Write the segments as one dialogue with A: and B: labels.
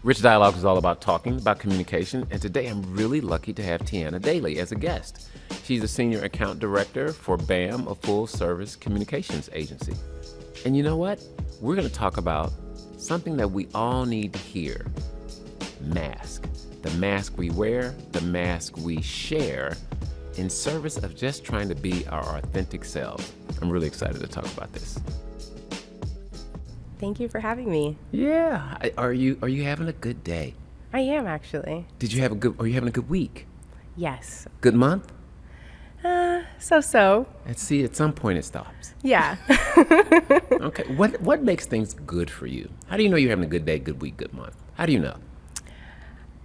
A: Rich Dialogue is all about talking, about communication, and today I'm really lucky to have Tiana Daly as a guest. She's a senior account director for BAM, a full-service communications agency. And you know what? We're going to talk about something that we all need to hear. Mask. The mask we wear, the mask we share, in service of just trying to be our authentic selves. I'm really excited to talk about this.
B: Thank you for having me.
A: Yeah. Are you having a good day?
B: I am, actually.
A: Are you having a good week?
B: Yes.
A: Good month?
B: So.
A: Let's see, at some point it stops.
B: Yeah.
A: Okay. What makes things good for you? How do you know you're having a good day, good week, good month? How do you know?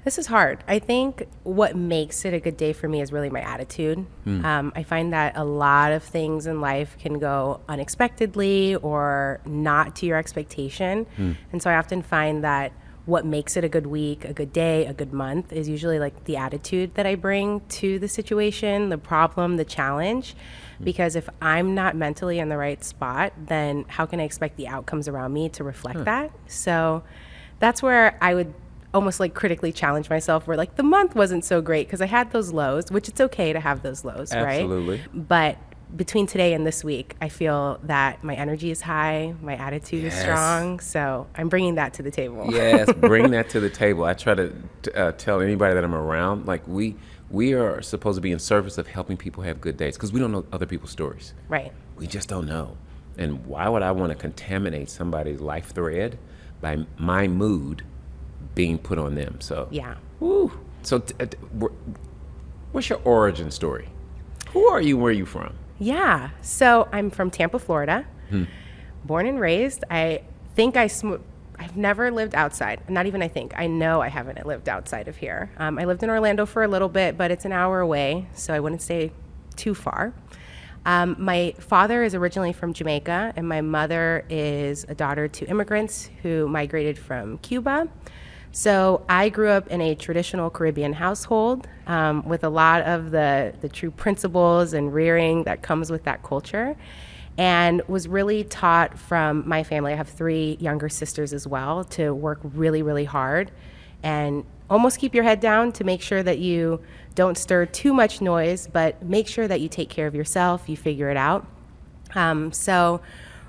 B: This is hard. I think what makes it a good day for me is really my attitude. I find that a lot of things in life can go unexpectedly or not to your expectation. And so I often find that what makes it a good week, a good day, a good month is usually like the attitude that I bring to the situation, the problem, the challenge. Because if I'm not mentally in the right spot, then how can I expect the outcomes around me to reflect that? So that's where I would almost like critically challenge myself, where like the month wasn't so great because I had those lows, which it's okay to have those lows,
A: Absolutely.
B: Right? But between today and this week, I feel that my energy is high, my attitude is strong, so I'm bringing that to the table.
A: Yes, bring that to the table. I try to tell anybody that I'm around, like we are supposed to be in service of helping people have good days because we don't know other people's stories.
B: Right.
A: We just don't know. And why would I want to contaminate somebody's life thread by my mood being put on them? So
B: Yeah.
A: Woo. So what's your origin story? Who are you? Where are you from?
B: Yeah. So I'm from Tampa, Florida. Born and raised. I think I've never lived outside. Not even I think. I know I haven't lived outside of here. I lived in Orlando for a little bit, but it's an hour away, so I wouldn't stay too far. My father is originally from Jamaica, and my mother is a daughter to immigrants who migrated from Cuba. So I grew up in a traditional Caribbean household with a lot of the true principles and rearing that comes with that culture, and was really taught from my family. I have 3 younger sisters as well, to work really, really hard and almost keep your head down to make sure that you don't stir too much noise, but make sure that you take care of yourself, you figure it out. So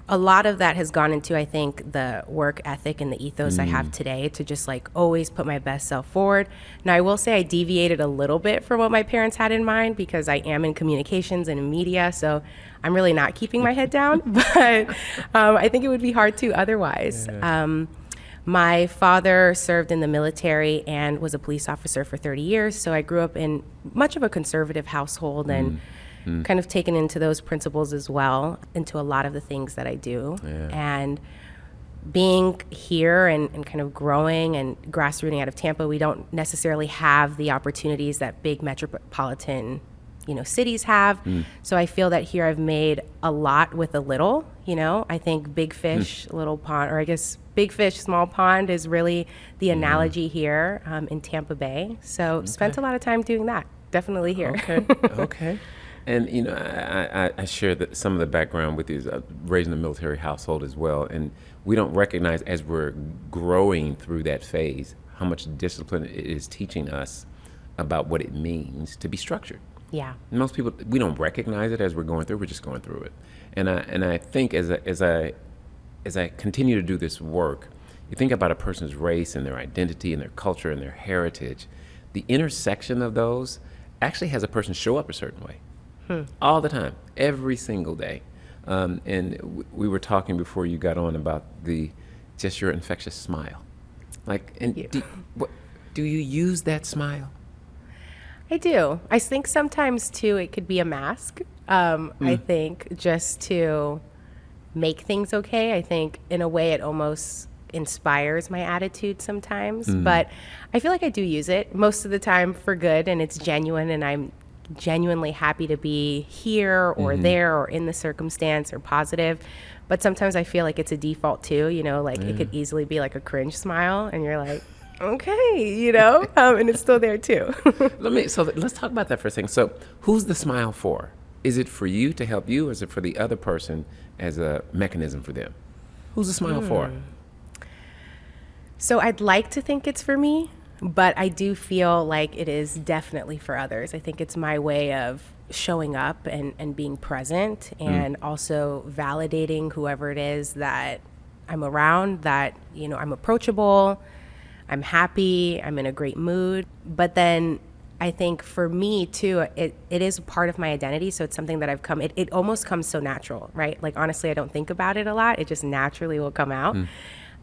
B: a lot of that has gone into, I think, the work ethic and the ethos I have today, to just like always put my best self forward. Now, I will say I deviated a little bit from what my parents had in mind because I am in communications and in media, so I'm really not keeping my head down, but I think it would be hard to otherwise. Yeah. My father served in the military and was a police officer for 30 years, so I grew up in much of a conservative household and kind of taken into those principles as well, into a lot of the things that I do. Yeah. And being here and kind of growing and grassrooting out of Tampa, we don't necessarily have the opportunities that big metropolitan, cities have. So I feel that here I've made a lot with a little. I think big fish, little pond, or I guess big fish, small pond is really the analogy here in Tampa Bay. So spent a lot of time doing that. Definitely here.
A: Okay. And, I share some of the background with you, raised in a military household as well. And we don't recognize as we're growing through that phase how much discipline it is teaching us about what it means to be structured.
B: Yeah.
A: Most people, we don't recognize it as we're going through. We're just going through it. And I think as I continue to do this work, you think about a person's race and their identity and their culture and their heritage. The intersection of those actually has a person show up a certain way. All the time, every single day. And we were talking before you got on about just your infectious smile. Do you use that smile?
B: I do. I think sometimes too it could be a mask. I think just to make things okay. I think in a way it almost inspires my attitude sometimes, but I feel like I do use it most of the time for good, and it's genuine, and I'm genuinely happy to be here or there or in the circumstance or positive. But sometimes I feel like it's a default too, it could easily be like a cringe smile, and you're like, okay, and it's still there too.
A: Let's talk about that for a second. So who's the smile for? Is it for you to help you, or is it for the other person as a mechanism for them? Who's the smile for?
B: So I'd like to think it's for me, but I do feel like it is definitely for others. I think it's my way of showing up and being present and also validating whoever it is that I'm around, that, I'm approachable, I'm happy, I'm in a great mood. But then I think for me too, it is part of my identity. So it's something that it almost comes so natural, right? Like, honestly, I don't think about it a lot. It just naturally will come out.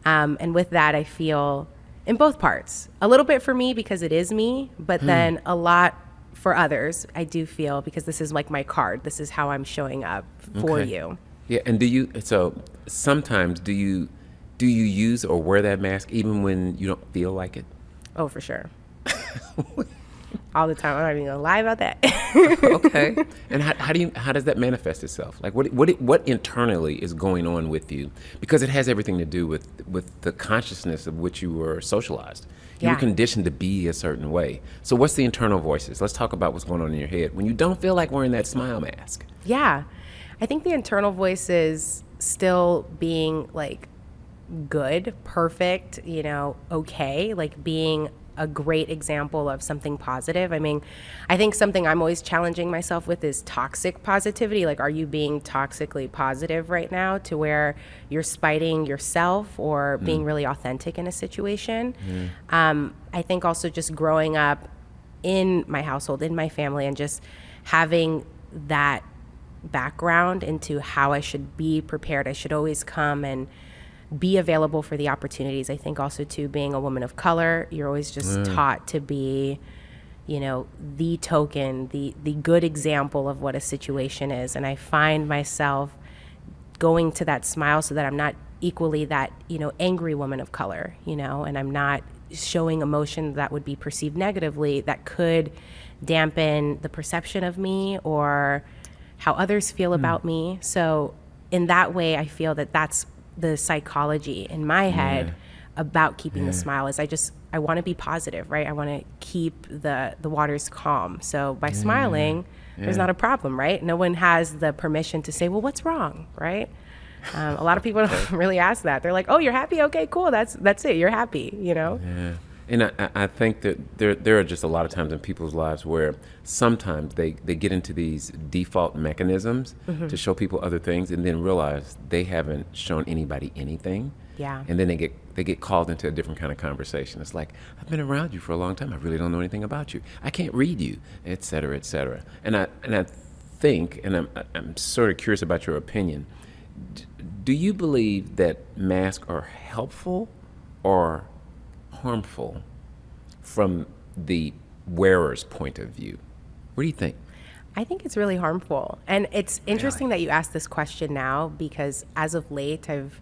B: And with that, I feel in both parts, a little bit for me because it is me, but then a lot for others, I do feel, because this is like my card. This is how I'm showing up for you.
A: Yeah, and sometimes do you use or wear that mask even when you don't feel like it?
B: Oh, for sure. All the time. I'm not even gonna lie about that.
A: Okay. And how does that manifest itself? Like what internally is going on with you? Because it has everything to do with the consciousness of which you were socialized. You were conditioned to be a certain way. So what's the internal voices? Let's talk about what's going on in your head when you don't feel like wearing that smile mask.
B: Yeah. I think the internal voice is still being like good, perfect, okay, like being a great example of something positive. I mean, I think something I'm always challenging myself with is toxic positivity. Like, are you being toxically positive right now to where you're spiting yourself or being really authentic in a situation? I think also just growing up in my household, in my family, and just having that background into how I should be prepared. I should always come and be available for the opportunities. I think also too, being a woman of color, you're always just taught to be, the token, the good example of what a situation is. And I find myself going to that smile so that I'm not equally that, angry woman of color, and I'm not showing emotion that would be perceived negatively that could dampen the perception of me or how others feel about me. So in that way, I feel that that's the psychology in my head about keeping the smile is I want to be positive, right? I want to keep the waters calm. So by smiling, there's not a problem, right? No one has the permission to say, well, what's wrong, right? A lot of people don't really ask that. They're like, oh, you're happy? Okay, cool. That's it. You're happy,
A: Yeah. And I think that there are just a lot of times in people's lives where sometimes they get into these default mechanisms to show people other things and then realize they haven't shown anybody anything.
B: Yeah.
A: And then they get called into a different kind of conversation. It's like, I've been around you for a long time. I really don't know anything about you. I can't read you, et cetera, et cetera. And I think, and I'm sort of curious about your opinion. Do you believe that masks are helpful or harmful from the wearer's point of view? What do you think?
B: I think it's really harmful. And it's interesting that you asked this question now, because as of late, I've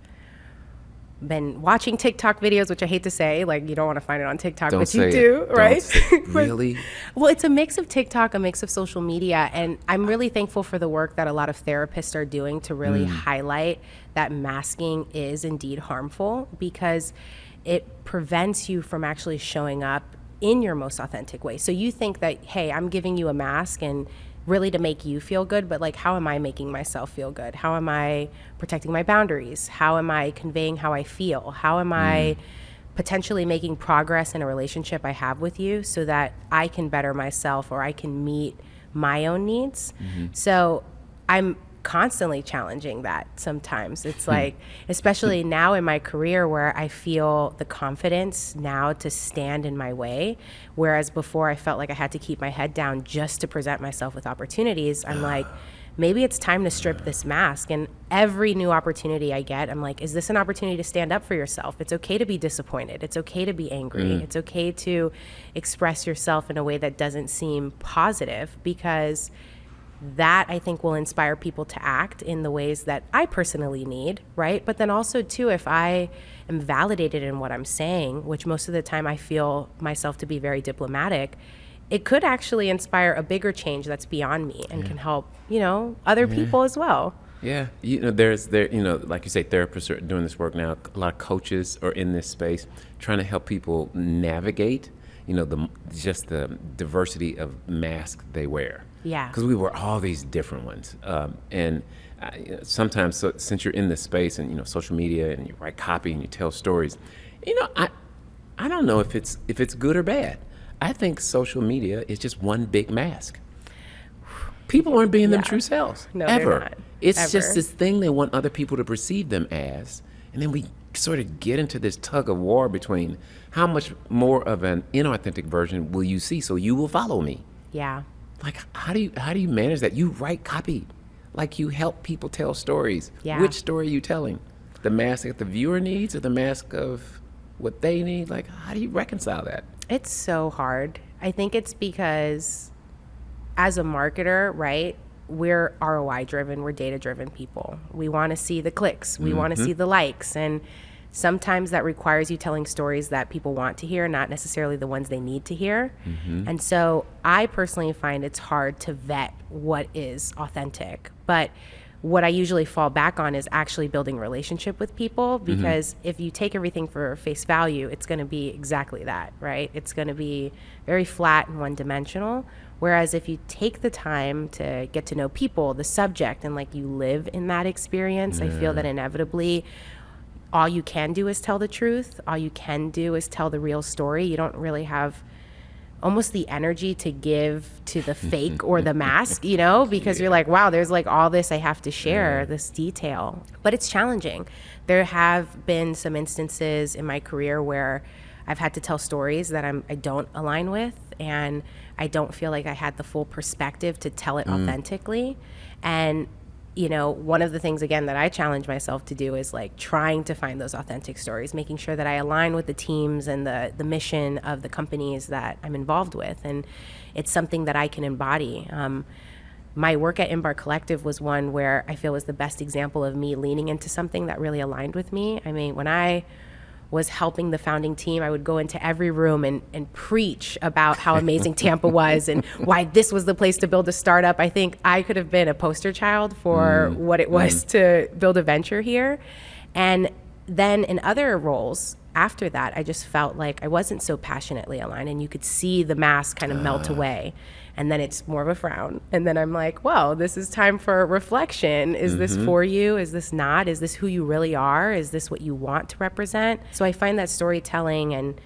B: been watching TikTok videos, which I hate to say, like, you don't want to find it on TikTok, but you do, right?
A: Really?
B: Well, it's a mix of TikTok, a mix of social media. And I'm really thankful for the work that a lot of therapists are doing to really highlight that masking is indeed harmful, because it prevents you from actually showing up in your most authentic way. So you think that, hey, I'm giving you a mask and really to make you feel good, but like, how am I making myself feel good? How am I protecting my boundaries? How am I conveying how I feel? How am I potentially making progress in a relationship I have with you so that I can better myself or I can meet my own needs? So I'm constantly challenging that sometimes. It's like, especially now in my career where I feel the confidence now to stand in my way, whereas before I felt like I had to keep my head down just to present myself with opportunities. I'm like, maybe it's time to strip this mask. And every new opportunity I get, I'm like, is this an opportunity to stand up for yourself? It's okay to be disappointed. It's okay to be angry. It's okay to express yourself in a way that doesn't seem positive, because that I think will inspire people to act in the ways that I personally need, right? But then also too, if I am validated in what I'm saying, which most of the time I feel myself to be very diplomatic, it could actually inspire a bigger change that's beyond me and can help, other people as well.
A: Yeah, like you say, therapists are doing this work now. A lot of coaches are in this space trying to help people navigate, the diversity of masks they wear.
B: Yeah.
A: Because we wear all these different ones. Sometimes, since you're in this space and, social media, and you write copy and you tell stories, I don't know if it's good or bad. I think social media is just one big mask. People aren't being their true selves.
B: No,
A: ever.
B: they're not.
A: It's
B: Ever.
A: just this thing they want other people to perceive them as. And then we sort of get into this tug of war between how much more of an inauthentic version will you see so you will follow me.
B: Yeah.
A: Like, how do you manage that? You write copy. Like, you help people tell stories.
B: Yeah.
A: Which story are you telling? The mask that the viewer needs or the mask of what they need? Like, how do you reconcile that?
B: It's so hard. I think it's because as a marketer, right, we're ROI driven, we're data driven people. We want to see the clicks, we want to see the likes. And sometimes that requires you telling stories that people want to hear, not necessarily the ones they need to hear. And so I personally find it's hard to vet what is authentic. But what I usually fall back on is actually building relationship with people, because if you take everything for face value, it's going to be exactly that, right? It's going to be very flat and one-dimensional. Whereas if you take the time to get to know people, the subject, and like you live in that experience, I feel that inevitably all you can do is tell the truth. All you can do is tell the real story. You don't really have almost the energy to give to the fake or the mask, you know, because you're like, wow, there's like all this I have to share, this detail. But it's challenging. There have been some instances in my career where I've had to tell stories that I don't align with, and I don't feel like I had the full perspective to tell it authentically. And you know, one of the things, again, that I challenge myself to do is like trying to find those authentic stories, making sure that I align with the teams and the mission of the companies that I'm involved with. And it's something that I can embody. My work at Inbar Collective was one where I feel was the best example of me leaning into something that really aligned with me. I mean, when I was helping the founding team, I would go into every room and preach about how amazing Tampa was and why this was the place to build a startup. I think I could have been a poster child for what it was to build a venture here. And then in other roles after that, I just felt like I wasn't so passionately aligned, and you could see the mask kind of melt away. And then it's more of a frown. And then I'm like, well, this is time for reflection. Is this for you? Is this not? Is this who you really are? Is this what you want to represent? So I find that storytelling and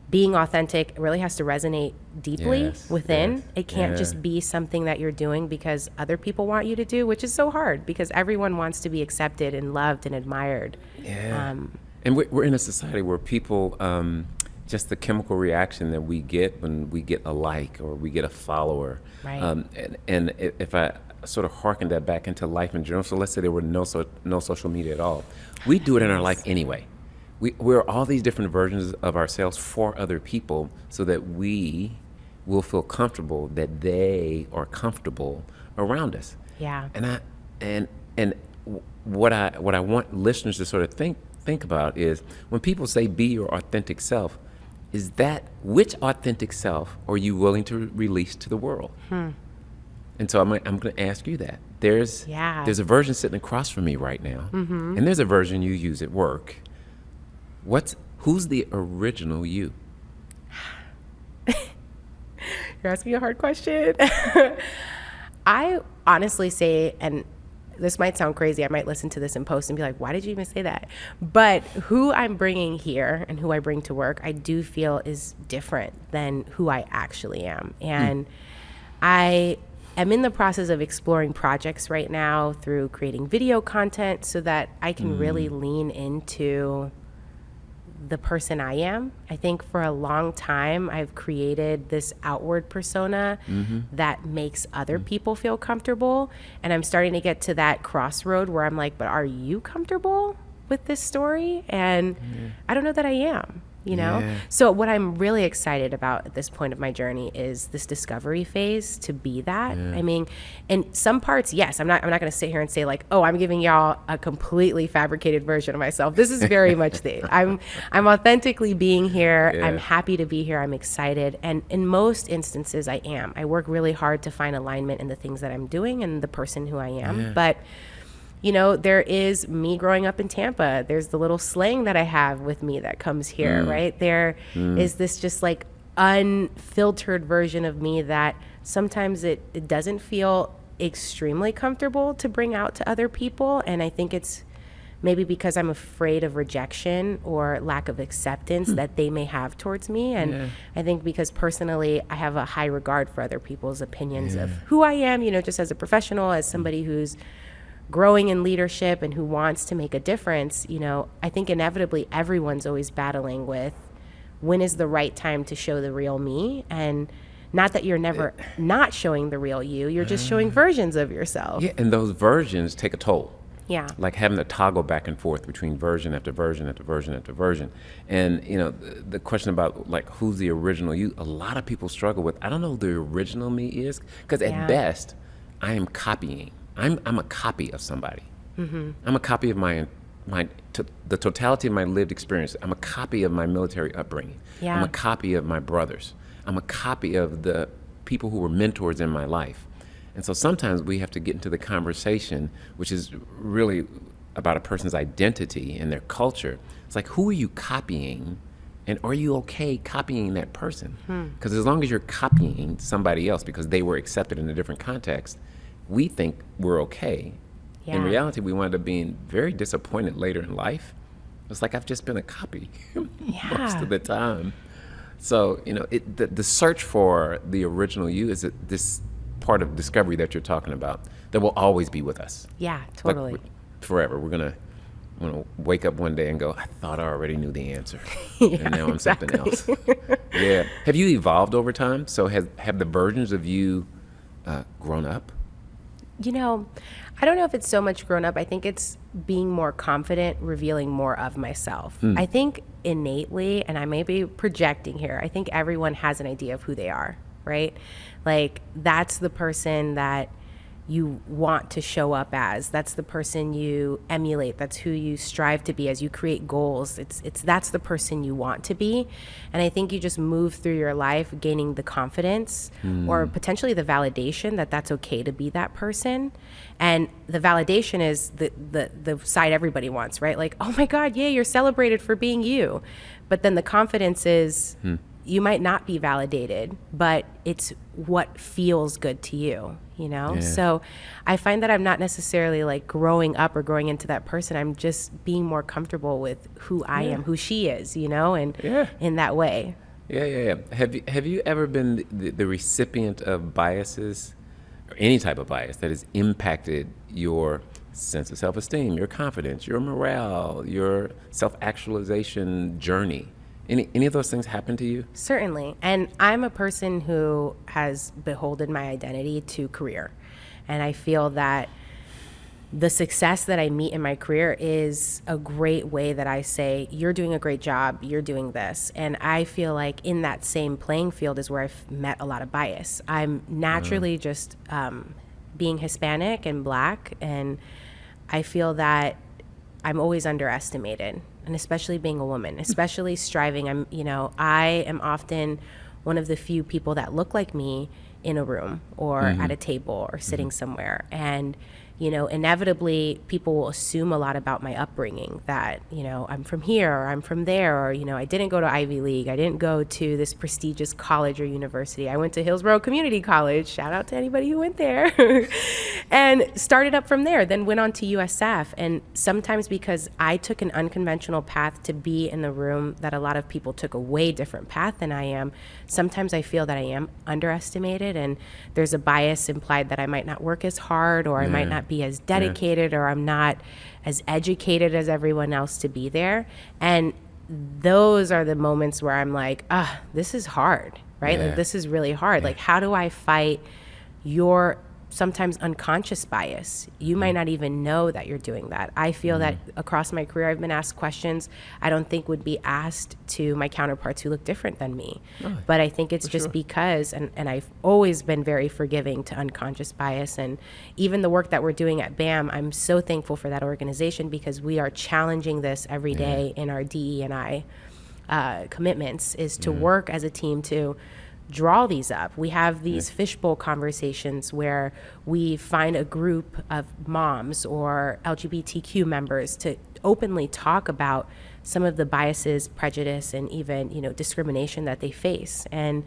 B: being authentic really has to resonate deeply within. It can't just be something that you're doing because other people want you to do, which is so hard because everyone wants to be accepted and loved and admired.
A: And we're in a society where people, just the chemical reaction that we get when we get a like or we get a follower.
B: Right.
A: And if I sort of hearken that back into life in general, so let's say there were no social media at all, we do it in our life anyway. We're all these different versions of ourselves for other people so that we will feel comfortable that they are comfortable around us.
B: Yeah.
A: And what I want listeners to sort of think about is when people say be your authentic self, is that which authentic self are you willing to release to the world? And so I'm going to ask you that. There's a version sitting across from me right now, and there's a version you use at work. Who's the original you?
B: You're asking a hard question. I honestly say, and this might sound crazy, I might listen to this in post and be like, why did you even say that? But who I'm bringing here and who I bring to work, I do feel is different than who I actually am. And I am in the process of exploring projects right now through creating video content so that I can really lean into the person I am. I think for a long time, I've created this outward persona that makes other people feel comfortable. And I'm starting to get to that crossroad where I'm like, but are you comfortable with this story? And I don't know that I am, you know?
A: Yeah.
B: So what I'm really excited about at this point of my journey is this discovery phase to be that. I mean, in some parts, yes, I'm not going to sit here and say like, oh, I'm giving y'all a completely fabricated version of myself. This is very much I'm authentically being here.
A: Yeah.
B: I'm happy to be here. I'm excited. And in most instances, I am. I work really hard to find alignment in the things that I'm doing and the person who I am. But you know, there is me growing up in Tampa. There's the little slang that I have with me that comes here, right? There is this just like unfiltered version of me that sometimes it doesn't feel extremely comfortable to bring out to other people. And I think it's maybe because I'm afraid of rejection or lack of acceptance that they may have towards me. And I think because personally, I have a high regard for other people's opinions of who I am, just as a professional, as somebody who's growing in leadership and who wants to make a difference. I think inevitably everyone's always battling with when is the right time to show the real me. And not that you're never not showing the real you, you're just showing versions of yourself.
A: Yeah, and those versions take a toll.
B: Yeah.
A: Like having to toggle back and forth between version after version after version after version. And, the question about like who's the original you, a lot of people struggle with. I don't know who the original me is, because at best, I am copying. I'm a copy of somebody. Mm-hmm. I'm a copy of the totality of my lived experience. I'm a copy of my military upbringing. Yeah. I'm a copy of my brothers. I'm a copy of the people who were mentors in my life. And so sometimes we have to get into the conversation, which is really about a person's identity and their culture. It's like, who are you copying? And are you okay copying that person? Because as long as you're copying somebody else because they were accepted in a different context, we think we're okay. Yeah. In reality, we wind up being very disappointed later in life. It's like, I've just been a copy most of the time. So, the search for the original you is this part of discovery that you're talking about that will always be with us.
B: Yeah, totally.
A: Like, forever. We're gonna wake up one day and go, I thought I already knew the answer. And now I'm something else. Yeah. Have you evolved over time? So have the versions of you grown up?
B: I don't know if it's so much grown up. I think it's being more confident, revealing more of myself. I think innately, and I may be projecting here, I think everyone has an idea of who they are, right? Like, that's the person that you want to show up as. That's the person you emulate. That's who you strive to be as you create goals. That's the person you want to be. And I think you just move through your life gaining the confidence or potentially the validation that that's okay to be that person. And the validation is the side everybody wants, right? Like, oh my God, yeah, you're celebrated for being you. But then the confidence is you might not be validated, but it's what feels good to you, Yeah. So I find that I'm not necessarily like growing up or growing into that person. I'm just being more comfortable with who I am, who she is, and in that way.
A: Yeah. Have you ever been the recipient of biases, or any type of bias that has impacted your sense of self-esteem, your confidence, your morale, your self-actualization journey? Any of those things happen to you?
B: Certainly. And I'm a person who has beholden my identity to career. And I feel that the success that I meet in my career is a great way that I say, you're doing a great job, you're doing this. And I feel like in that same playing field is where I've met a lot of bias. I'm naturally just being Hispanic and Black, and I feel that I'm always underestimated. And especially being a woman, especially striving. I am often one of the few people that look like me in a room or at a table or sitting somewhere. And, inevitably people will assume a lot about my upbringing, that, I'm from here or I'm from there, or, I didn't go to Ivy League. I didn't go to this prestigious college or university. I went to Hillsborough Community College. Shout out to anybody who went there. And started up from there, then went on to USF. And sometimes because I took an unconventional path to be in the room that a lot of people took a way different path than I am, sometimes I feel that I am underestimated, and there's a bias implied that I might not work as hard, or I might not be as dedicated, or I'm not as educated as everyone else to be there. And those are the moments where I'm like, this is hard, right? Like, this is really hard. Like, how do I fight your sometimes unconscious bias? You might not even know that you're doing that. I feel that across my career, I've been asked questions I don't think would be asked to my counterparts who look different than me. But I think it's just because, and I've always been very forgiving to unconscious bias. And even the work that we're doing at BAM, I'm so thankful for that organization, because we are challenging this every day in our DE&I commitments, is to work as a team to draw these up. We have these fishbowl conversations where we find a group of moms or LGBTQ members to openly talk about some of the biases, prejudice, and even, discrimination that they face. And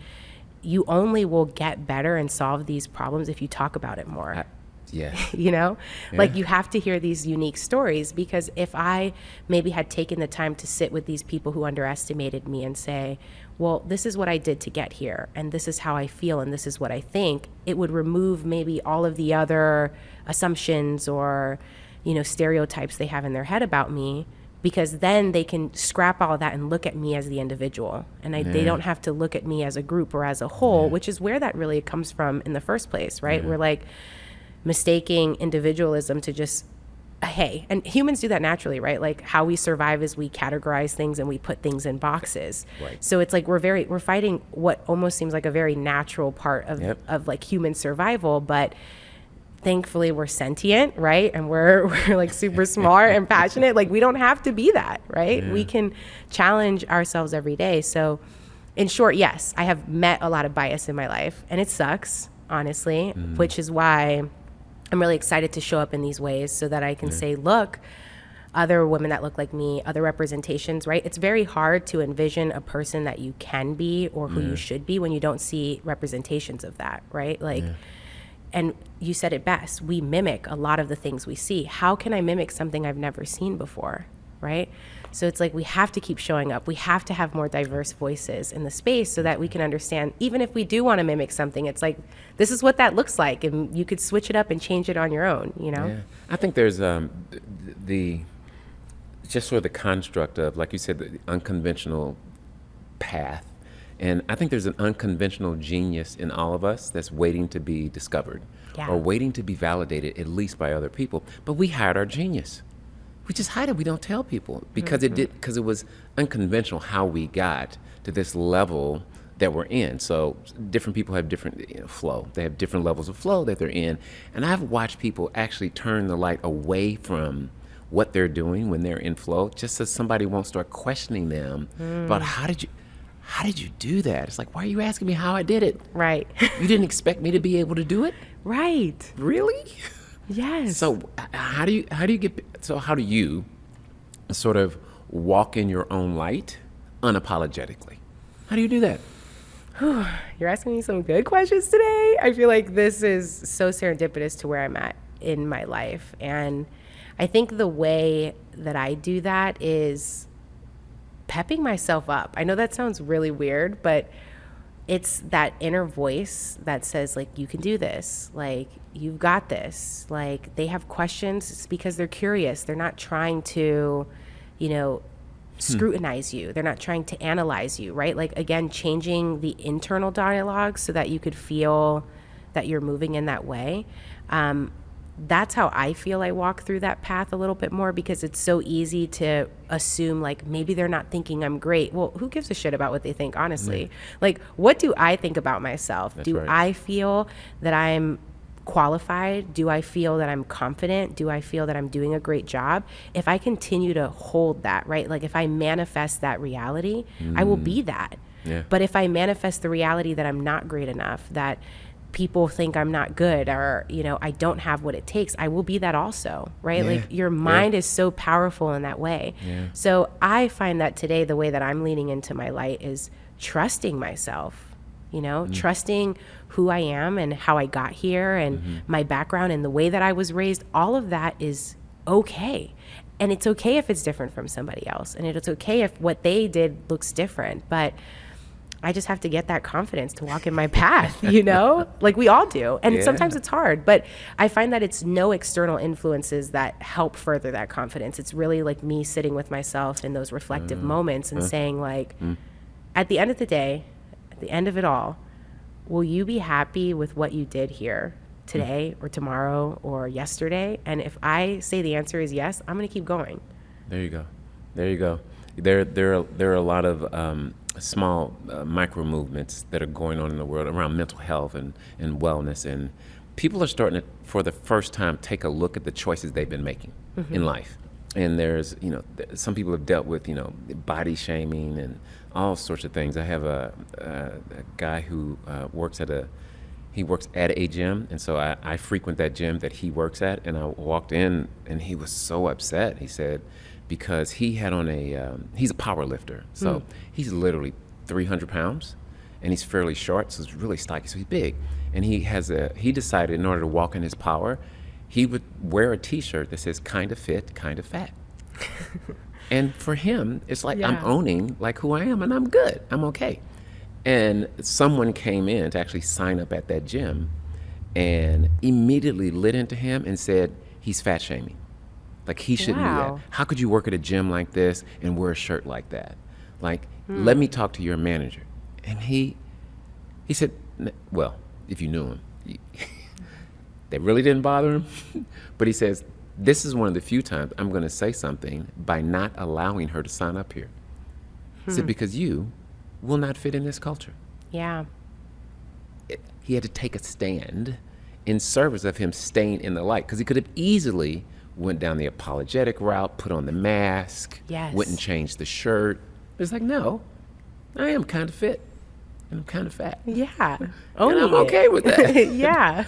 B: you only will get better and solve these problems if you talk about it more.
A: Yeah.
B: You know,
A: Yeah.
B: like you have to hear these unique stories, because if I maybe had taken the time to sit with these people who underestimated me and say, well, this is what I did to get here, and this is how I feel, and this is what I think, it would remove maybe all of the other assumptions or, you know, stereotypes they have in their head about me, because then they can scrap all that and look at me as the individual. And they don't have to look at me as a group or as a whole, which is where that really comes from in the first place, right? We're like mistaking individualism to just, hey, and humans do that naturally, right? Like how we survive is we categorize things and we put things in boxes.
A: Right.
B: So it's like we're fighting what almost seems like a very natural part of like human survival, but thankfully we're sentient, right? And we're like super smart and passionate. Like we don't have to be that, right? We can challenge ourselves every day. So in short, yes, I have met a lot of bias in my life, and it sucks, honestly, which is why I'm really excited to show up in these ways so that I can say, look, other women that look like me, other representations, right? It's very hard to envision a person that you can be or who you should be when you don't see representations of that, right? Like, and you said it best, we mimic a lot of the things we see. How can I mimic something I've never seen before, right? So it's like we have to keep showing up. We have to have more diverse voices in the space so that we can understand, even if we do want to mimic something, it's like, this is what that looks like, and you could switch it up and change it on your own, you know?
A: Yeah. I think there's the just sort of the construct of, like you said, the unconventional path. And I think there's an unconventional genius in all of us that's waiting to be discovered or waiting to be validated, at least by other people. But we hide our genius. We just hide it. We don't tell people because because it was unconventional how we got to this level that we're in. So different people have different flow. They have different levels of flow that they're in. And I've watched people actually turn the light away from what they're doing when they're in flow, just so somebody won't start questioning them about how did you do that? It's like, why are you asking me how I did it?
B: Right.
A: You didn't expect me to be able to do it?
B: Right.
A: Really?
B: Yes.
A: So how do you sort of walk in your own light unapologetically? How do you do that?
B: You're asking me some good questions today. I feel like this is so serendipitous to where I'm at in my life. And I think the way that I do that is pepping myself up. I know that sounds really weird, but it's that inner voice that says, like, you can do this. Like, you've got this. Like, they have questions. It's because they're curious. They're not trying to, scrutinize you. They're not trying to analyze you, right? Like, again, changing the internal dialogue so that you could feel that you're moving in that way. That's how I feel I walk through that path a little bit more, because it's so easy to assume like maybe they're not thinking I'm great. Well, who gives a shit about what they think, honestly? Like, what do I think about myself?
A: That's
B: do
A: right.
B: I feel that I'm qualified? Do I feel that I'm confident? Do I feel that I'm doing a great job? If I continue to hold that, right? Like if I manifest that reality, I will be that.
A: Yeah.
B: But if I manifest the reality that I'm not great enough, that people think I'm not good, or, I don't have what it takes, I will be that also, right?
A: Yeah.
B: Like your mind is so powerful in that way.
A: Yeah.
B: So I find that today, the way that I'm leaning into my light is trusting myself, trusting who I am and how I got here and my background and the way that I was raised. All of that is okay. And it's okay if it's different from somebody else. And it's okay if what they did looks different. But I just have to get that confidence to walk in my path, like we all do. And sometimes it's hard, but I find that it's no external influences that help further that confidence. It's really like me sitting with myself in those reflective moments and saying like, at the end of the day, at the end of it all, will you be happy with what you did here today or tomorrow or yesterday? And if I say the answer is yes, I'm going to keep going.
A: There you go. There are a lot of small micro movements that are going on in the world around mental health and wellness, and people are starting to, for the first time, take a look at the choices they've been making in life. And there's, some people have dealt with, body shaming and all sorts of things. I have a guy who works at a gym, and so I frequent that gym that he works at, and I walked in, and he was so upset. He said, because he had on he's a power lifter, so he's literally 300 pounds, and he's fairly short, so it's really stocky, so he's big. And he decided in order to walk in his power, he would wear a t-shirt that says kind of fit, kind of fat. And for him, it's like I'm owning like who I am, and I'm good, I'm okay. And someone came in to actually sign up at that gym and immediately lit into him and said, he's fat shaming. Like, he shouldn't do that. How could you work at a gym like this and wear a shirt like that? Like, let me talk to your manager. And he said, well, if you knew him, that really didn't bother him. But he says, this is one of the few times I'm going to say something by not allowing her to sign up here. He said, because you will not fit in this culture.
B: Yeah.
A: He had to take a stand in service of him staying in the light, because he could have easily went down the apologetic route, put on the mask, went and changed the shirt. It's like, no, I am kind of fit and I'm kind of fat.
B: Yeah.
A: And I'm okay with that.
B: Yeah.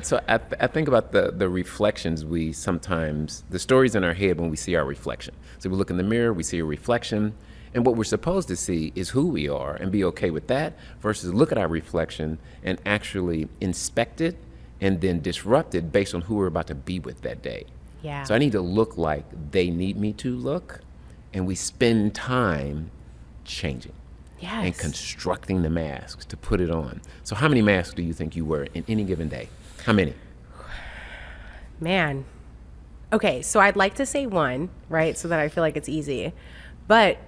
A: So I think about the reflections we sometimes, the stories in our head when we see our reflection. So we look in the mirror, we see a reflection, and what we're supposed to see is who we are and be okay with that, versus look at our reflection and actually inspect it and then disrupt it based on who we're about to be with that day.
B: Yeah.
A: So I need to look like they need me to look, and we spend time changing and constructing the masks to put it on. So how many masks do you think you wear in any given day? How many?
B: Man. Okay, so I'd like to say one, right? So that I feel like it's easy. But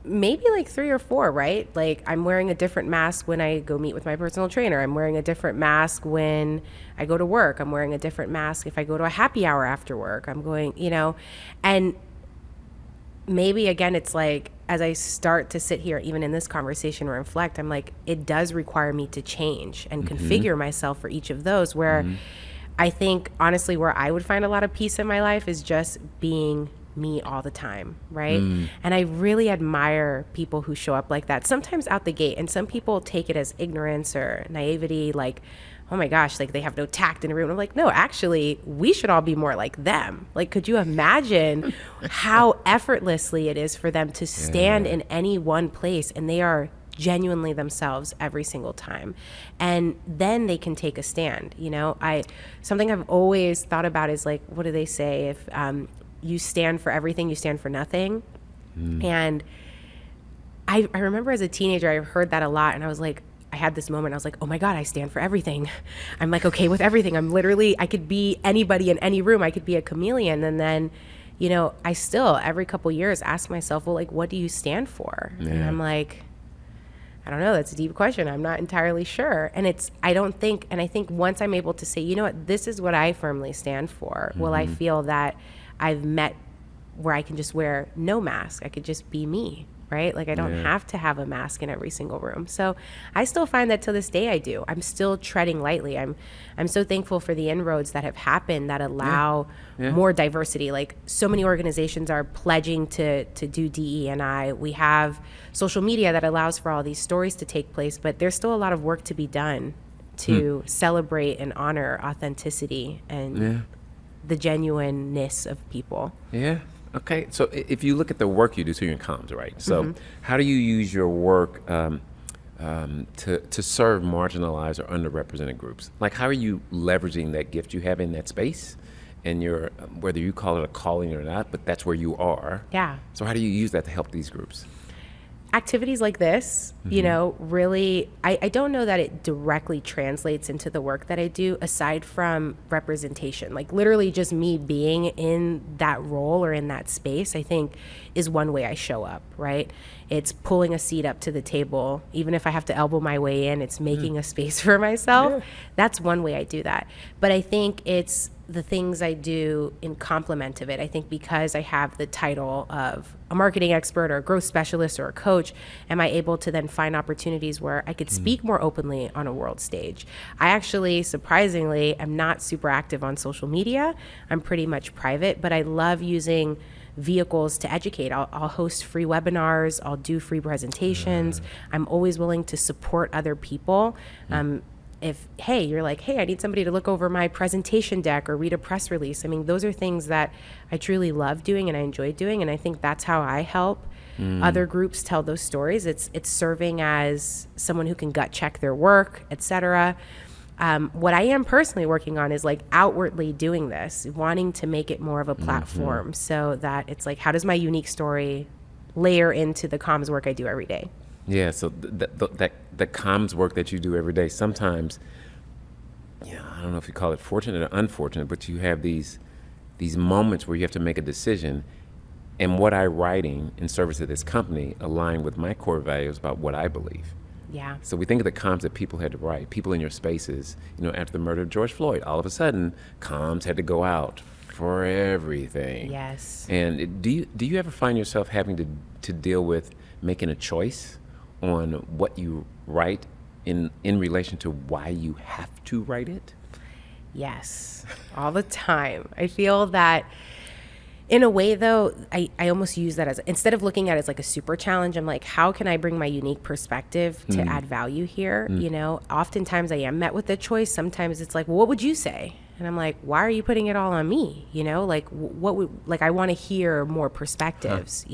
B: maybe like 3 or 4, right? Like, I'm wearing a different mask when I go meet with my personal trainer. I'm wearing a different mask when I go to work. I'm wearing a different mask if I go to a happy hour after work. I'm going, and maybe again, it's like, as I start to sit here, even in this conversation, or reflect, I'm like, it does require me to change and configure myself for each of those, where I think, honestly, where I would find a lot of peace in my life is just being me all the time, right? And I really admire people who show up like that, sometimes out the gate. And some people take it as ignorance or naivety, like, oh my gosh, like they have no tact in the room. I'm like, no, actually, we should all be more like them. Like, could you imagine how effortlessly it is for them to stand in any one place and they are genuinely themselves every single time, and then they can take a stand. Something I've always thought about is, like, what do they say? If you stand for everything, you stand for nothing. And I remember as a teenager, I heard that a lot, and I was like, I had this moment, I was like, oh my God, I stand for everything. I'm like, okay with everything. I could be anybody in any room. I could be a chameleon. And then, I still, every couple years, ask myself, well, like, what do you stand for? And I'm like, I don't know. That's a deep question. I'm not entirely sure. And I think once I'm able to say, you know what, this is what I firmly stand for, well, I feel that I've met where I can just wear no mask. I could just be me, right? Like, I don't have to have a mask in every single room. So I still find that to this day I do. I'm still treading lightly. I'm so thankful for the inroads that have happened that allow more diversity. Like, so many organizations are pledging to do DE&I. We have social media that allows for all these stories to take place, but there's still a lot of work to be done to celebrate and honor authenticity and the genuineness of people.
A: Yeah. Okay. So if you look at the work you do, so you're in comms, right? So how do you use your work to serve marginalized or underrepresented groups? Like, how are you leveraging that gift you have in that space, and whether you call it a calling or not, but that's where you are.
B: Yeah.
A: So how do you use that to help these groups?
B: Activities like this, really, I don't know that it directly translates into the work that I do, aside from representation. Like, literally just me being in that role or in that space, I think, is one way I show up, right? It's pulling a seat up to the table. Even if I have to elbow my way in, it's making a space for myself. That's one way I do that. But I think it's the things I do in complement of it. I think because I have the title of a marketing expert or a growth specialist or a coach, am I able to then find opportunities where I could speak more openly on a world stage? I actually, surprisingly, am not super active on social media. I'm pretty much private, but I love using vehicles to educate. I'll host free webinars. I'll do free presentations. I'm always willing to support other people. If, you're like, I need somebody to look over my presentation deck or read a press release. I mean, those are things that I truly love doing and I enjoy doing. And I think that's how I help other groups tell those stories. It's serving as someone who can gut check their work, etc. What I am personally working on is like outwardly doing this, wanting to make it more of a platform so that it's like, how does my unique story layer into the comms work I do every day?
A: Yeah, so the comms work that you do every day, sometimes, I don't know if you call it fortunate or unfortunate, but you have these moments where you have to make a decision. And what I'm writing in service of this company align with my core values about what I believe.
B: Yeah.
A: So we think of the comms that people had to write, people in your spaces, after the murder of George Floyd, all of a sudden, comms had to go out for everything.
B: Yes.
A: And do you ever find yourself having to deal with making a choice on what you write in relation to why you have to write it?
B: Yes, all the time. I feel that in a way, though, I almost use that as, instead of looking at it as like a super challenge, I'm like, how can I bring my unique perspective to add value here? Oftentimes I am met with a choice. Sometimes it's like, well, what would you say? And I'm like, why are you putting it all on me? Like I want to hear more perspectives,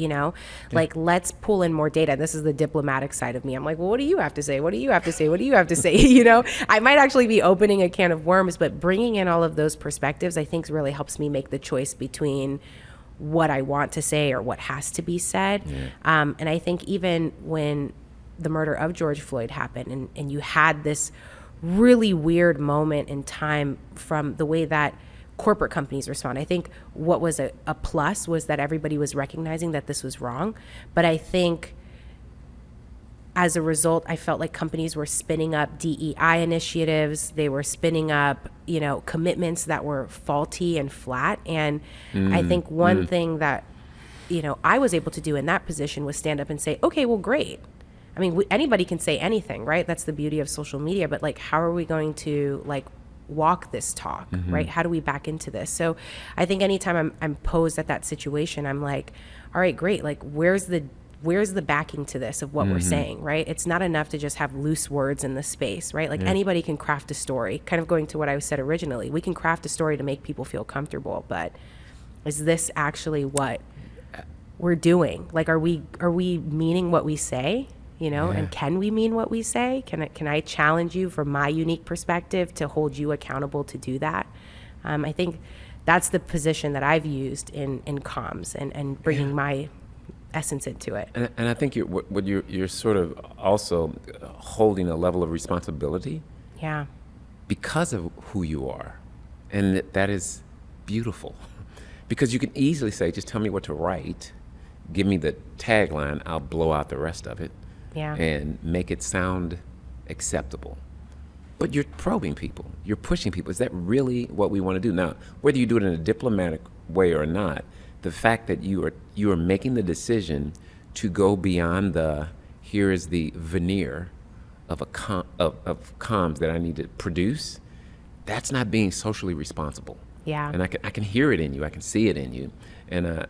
B: like, let's pull in more data. This is the diplomatic side of me. I'm like, well, what do you have to say? What do you have to say? What do you have to say? I might actually be opening a can of worms, but bringing in all of those perspectives, I think really helps me make the choice between what I want to say or what has to be said. Yeah. And I think even when the murder of George Floyd happened and you had this really weird moment in time from the way that corporate companies respond. I think what was a plus was that everybody was recognizing that this was wrong. But I think as a result, I felt like companies were spinning up DEI initiatives. They were spinning up, commitments that were faulty and flat. And I think one thing that, I was able to do in that position was stand up and say, okay, well, great. I mean, anybody can say anything, right? That's the beauty of social media. But like, how are we going to walk this talk, right? How do we back into this? So I think anytime I'm posed at that situation, I'm like, all right, great. Like, where's the backing to this of what we're saying, right? It's not enough to just have loose words in the space, right? Like anybody can craft a story, kind of going to what I said originally. We can craft a story to make people feel comfortable, but is this actually what we're doing? Like, are we meaning what we say? And can we mean what we say? Can I challenge you from my unique perspective to hold you accountable to do that? I think that's the position that I've used in comms and bringing my essence into it.
A: And I think you're sort of also holding a level of responsibility.
B: Yeah.
A: Because of who you are. And that is beautiful. Because you can easily say, just tell me what to write, give me the tagline, I'll blow out the rest of it. Yeah. And make it sound acceptable. But you're probing people. You're pushing people. Is that really what we want to do? Now, whether you do it in a diplomatic way or not, the fact that you are making the decision to go beyond here is the veneer of comms that I need to produce, that's not being socially responsible.
B: Yeah.
A: And I can hear it in you. I can see it in you. And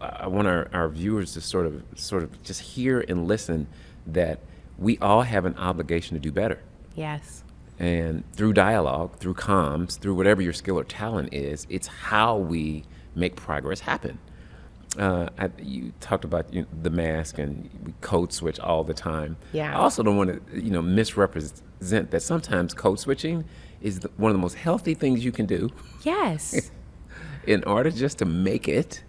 A: I want our viewers to sort of just hear and listen that we all have an obligation to do better.
B: Yes.
A: And through dialogue, through comms, through whatever your skill or talent is, it's how we make progress happen. You talked about the mask, and we code switch all the time.
B: Yeah.
A: I also don't want to misrepresent that sometimes code switching is one of the most healthy things you can do.
B: Yes.
A: In order just to make it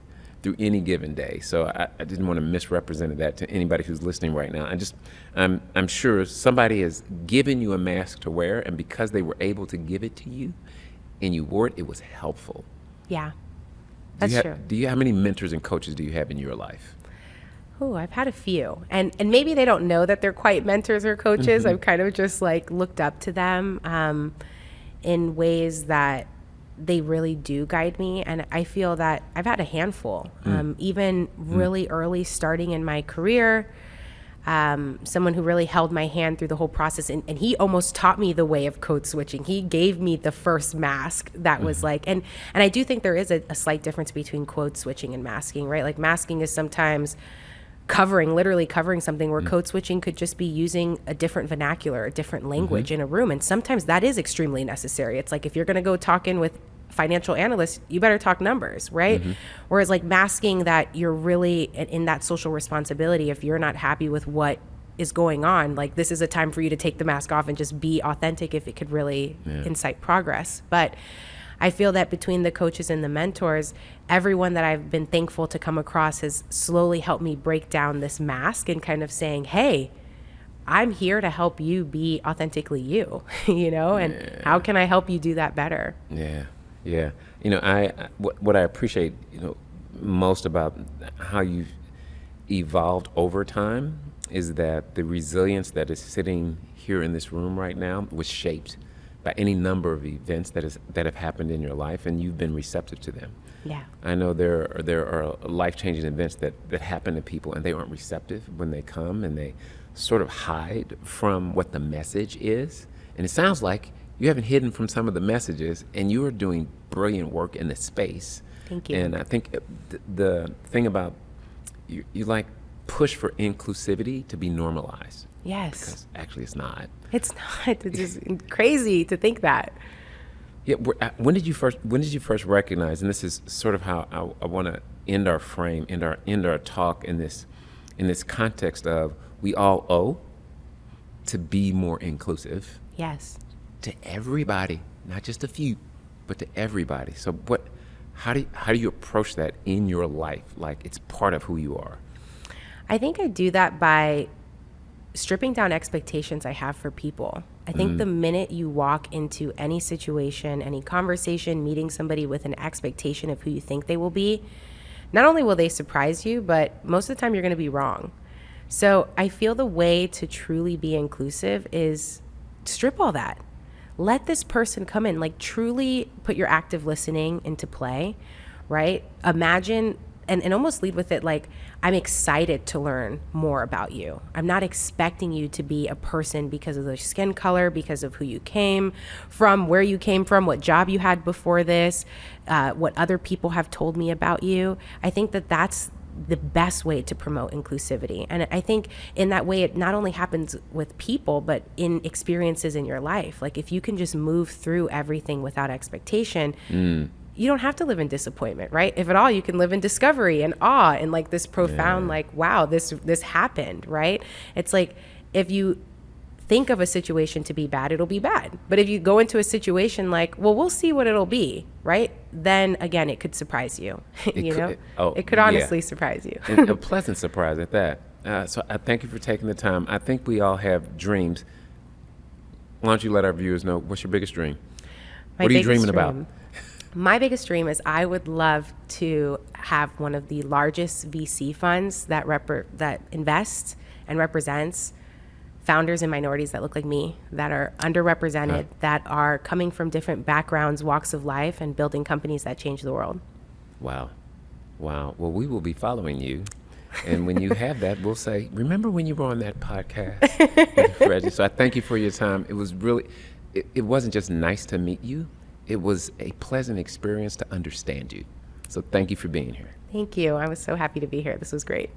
A: through any given day. So I didn't want to misrepresent that to anybody who's listening right now. I'm sure somebody has given you a mask to wear, and because they were able to give it to you and you wore it, it was helpful.
B: Yeah, that's true.
A: How many mentors and coaches do you have in your life?
B: Oh, I've had a few. And maybe they don't know that they're quite mentors or coaches. I've kind of just looked up to them in ways that they really do guide me. And I feel that I've had a handful, even really early starting in my career, someone who really held my hand through the whole process. And he almost taught me the way of code switching. He gave me the first mask that was and I do think there is a slight difference between code switching and masking, right? Like masking is sometimes literally covering something, where code switching could just be using a different vernacular, a different language in a room. And sometimes that is extremely necessary. It's like, if you're going to go talk in with financial analyst, you better talk numbers, right? Whereas like masking that you're really in that social responsibility, if you're not happy with what is going on, like this is a time for you to take the mask off and just be authentic if it could really incite progress. But I feel that between the coaches and the mentors, everyone that I've been thankful to come across has slowly helped me break down this mask and kind of saying, hey, I'm here to help you be authentically you, you know, and how can I help you do that better?
A: Yeah. You know, what I appreciate, you know, most about how you've evolved over time is that the resilience that is sitting here in this room right now was shaped by any number of events that have happened in your life, and you've been receptive to them.
B: Yeah.
A: I know there are life-changing events that happen to people, and they aren't receptive when they come, and they sort of hide from what the message is. And it sounds like you haven't hidden from some of the messages, and you are doing brilliant work in the space.
B: Thank you.
A: And I think the thing about you like push for inclusivity to be normalized.
B: Yes.
A: Because actually it's not.
B: It's not. It's just crazy to think that.
A: Yeah. When did you first recognize? And this is sort of how I want to end our frame, end our talk in this context of we all owe to be more inclusive.
B: Yes.
A: To everybody, not just a few, but to everybody. So how do you approach that in your life? Like it's part of who you are.
B: I think I do that by stripping down expectations I have for people. I think the minute you walk into any situation, any conversation, meeting somebody with an expectation of who you think they will be, not only will they surprise you, but most of the time you're going to be wrong. So I feel the way to truly be inclusive is strip all that. Let this person come in, like truly put your active listening into play, right? Imagine and almost lead with it like, I'm excited to learn more about you. I'm not expecting you to be a person because of the skin color, because of who you came from, where you came from, what job you had before this, what other people have told me about you. I think that that's the best way to promote inclusivity. And I think in that way, it not only happens with people, but in experiences in your life. Like if you can just move through everything without expectation, you don't have to live in disappointment, right? If at all, you can live in discovery and awe and like this profound, like, wow, this happened, right? It's like, if you think of a situation to be bad, it'll be bad. But if you go into a situation like, well, we'll see what it'll be, right? Then again, it could surprise you, It could honestly surprise you.
A: And a pleasant surprise at that. So I thank you for taking the time. I think we all have dreams. Why don't you let our viewers know, what's your biggest dream? What are you dreaming about?
B: My biggest dream is I would love to have one of the largest VC funds that invests and represents founders and minorities that look like me, that are underrepresented, that are coming from different backgrounds, walks of life, and building companies that change the world.
A: Wow. Well, we will be following you. And when you have that, we'll say, remember when you were on that podcast with Reggie? So I thank you for your time. It was really, it wasn't just nice to meet you. It was a pleasant experience to understand you. So thank you for being here.
B: Thank you. I was so happy to be here. This was great.